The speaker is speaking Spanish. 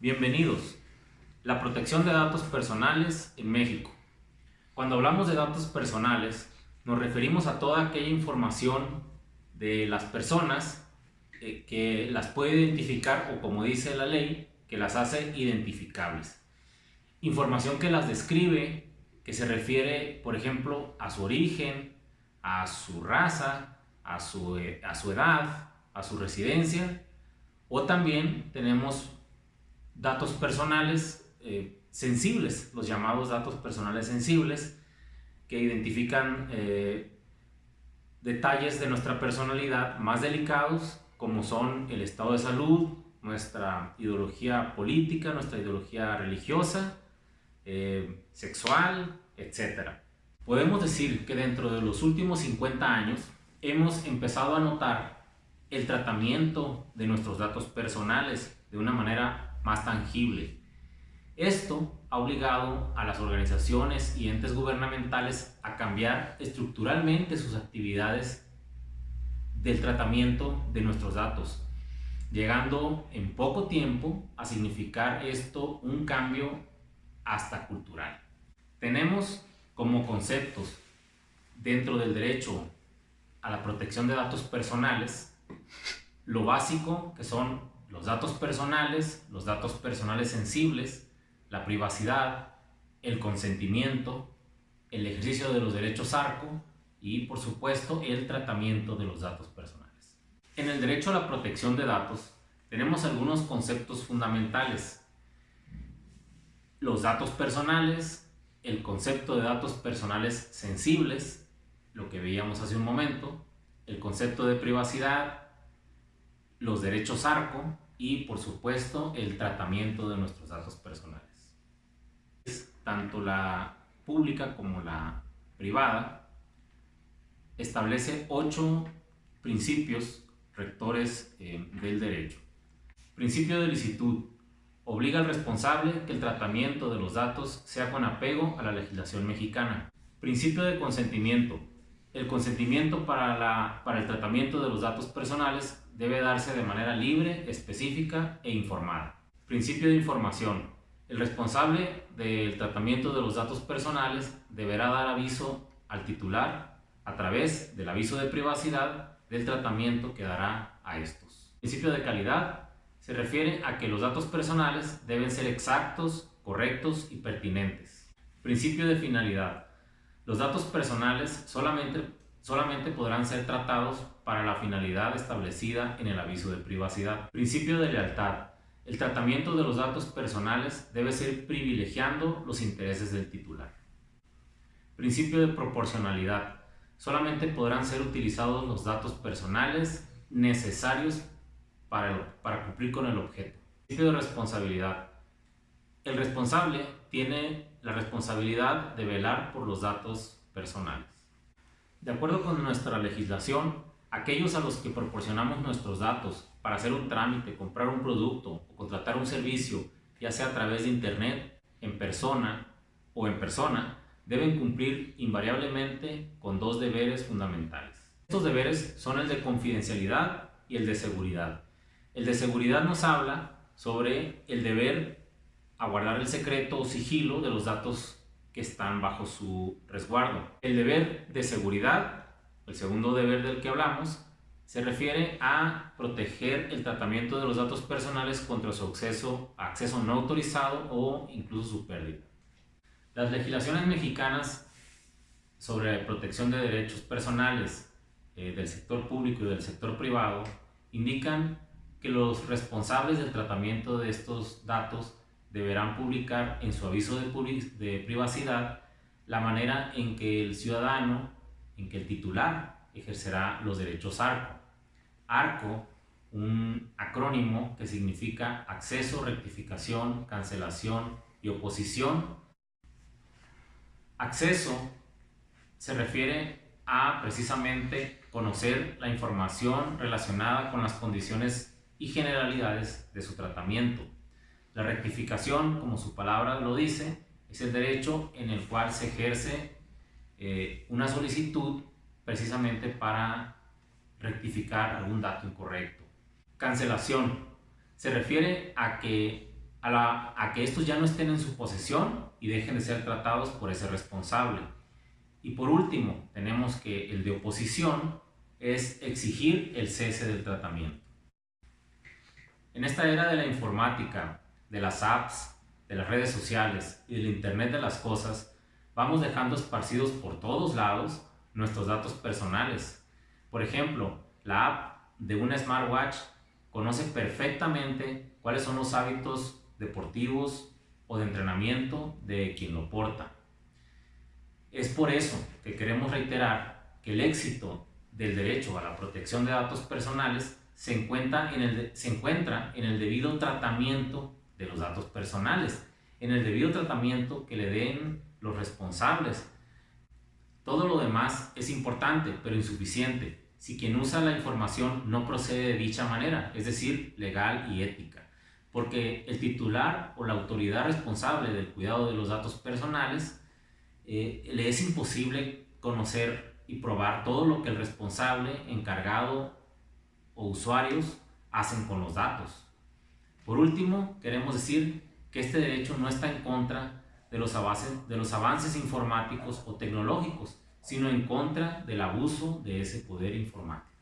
Bienvenidos. La protección de datos personales en México. Cuando hablamos de datos personales, nos referimos a toda aquella información de las personas que las puede identificar o, como dice la ley, que las hace identificables. Información que las describe, que se refiere, por ejemplo, a su origen, a su raza, a su edad, a su residencia, o también tenemos datos personales sensibles, los llamados datos personales sensibles, que identifican detalles de nuestra personalidad más delicados, como son el estado de salud, nuestra ideología política, nuestra ideología religiosa, sexual, etc. Podemos decir que dentro de los últimos 50 años hemos empezado a notar el tratamiento de nuestros datos personales de una manera más tangible. Esto ha obligado a las organizaciones y entes gubernamentales a cambiar estructuralmente sus actividades del tratamiento de nuestros datos, llegando en poco tiempo a significar esto un cambio hasta cultural. Tenemos como conceptos dentro del derecho a la protección de datos personales lo básico, que son los datos personales sensibles, la privacidad, el consentimiento, el ejercicio de los derechos ARCO y, por supuesto, el tratamiento de los datos personales. En el derecho a la protección de datos tenemos algunos conceptos fundamentales: los datos personales, el concepto de datos personales sensibles, lo que veíamos hace un momento, el concepto de privacidad, los derechos ARCO y, por supuesto, el tratamiento de nuestros datos personales. Tanto la pública como la privada establece 8 principios rectores del derecho. Principio de licitud. Obliga al responsable que el tratamiento de los datos sea con apego a la legislación mexicana. Principio de consentimiento. El consentimiento para el tratamiento de los datos personales debe darse de manera libre, específica e informada. Principio de información. El responsable del tratamiento de los datos personales deberá dar aviso al titular a través del aviso de privacidad del tratamiento que dará a estos. Principio de calidad. Se refiere a que los datos personales deben ser exactos, correctos y pertinentes. Principio de finalidad. Los datos personales solamente podrán ser tratados para la finalidad establecida en el aviso de privacidad. Principio de lealtad. El tratamiento de los datos personales debe ser privilegiando los intereses del titular. Principio de proporcionalidad. Solamente podrán ser utilizados los datos personales necesarios para cumplir con el objeto. Principio de responsabilidad. El responsable tiene la responsabilidad de velar por los datos personales. De acuerdo con nuestra legislación, aquellos a los que proporcionamos nuestros datos para hacer un trámite, comprar un producto o contratar un servicio, ya sea a través de internet, en persona, deben cumplir invariablemente con 2 deberes fundamentales. Estos deberes son el de confidencialidad y el de seguridad. El de seguridad nos habla sobre el deber a guardar el secreto o sigilo de los datos que están bajo su resguardo. El deber de seguridad, el segundo deber del que hablamos, se refiere a proteger el tratamiento de los datos personales contra su acceso no autorizado o incluso su pérdida. Las legislaciones mexicanas sobre protección de derechos personales del sector público y del sector privado indican que los responsables del tratamiento de estos datos deberán publicar en su aviso de privacidad la manera en que el ciudadano, en que el titular ejercerá los derechos ARCO. ARCO, un acrónimo que significa acceso, rectificación, cancelación y oposición. Acceso se refiere a precisamente conocer la información relacionada con las condiciones y generalidades de su tratamiento. La rectificación, como su palabra lo dice, es el derecho en el cual se ejerce una solicitud precisamente para rectificar algún dato incorrecto. Cancelación se refiere a que a que estos ya no estén en su posesión y dejen de ser tratados por ese responsable. Y por último, tenemos que el de oposición es exigir el cese del tratamiento. En esta era de la informática, de las apps, de las redes sociales y del Internet de las cosas, vamos dejando esparcidos por todos lados nuestros datos personales. Por ejemplo, la app de una smartwatch conoce perfectamente cuáles son los hábitos deportivos o de entrenamiento de quien lo porta. Es por eso que queremos reiterar que el éxito del derecho a la protección de datos personales se encuentra en el debido tratamiento de los datos personales, en el debido tratamiento que le den los responsables. Todo lo demás es importante, pero insuficiente, si quien usa la información no procede de dicha manera, es decir, legal y ética, porque el titular o la autoridad responsable del cuidado de los datos personales le es imposible conocer y probar todo lo que el responsable, encargado o usuarios hacen con los datos. Por último, queremos decir que este derecho no está en contra de los avances informáticos o tecnológicos, sino en contra del abuso de ese poder informático.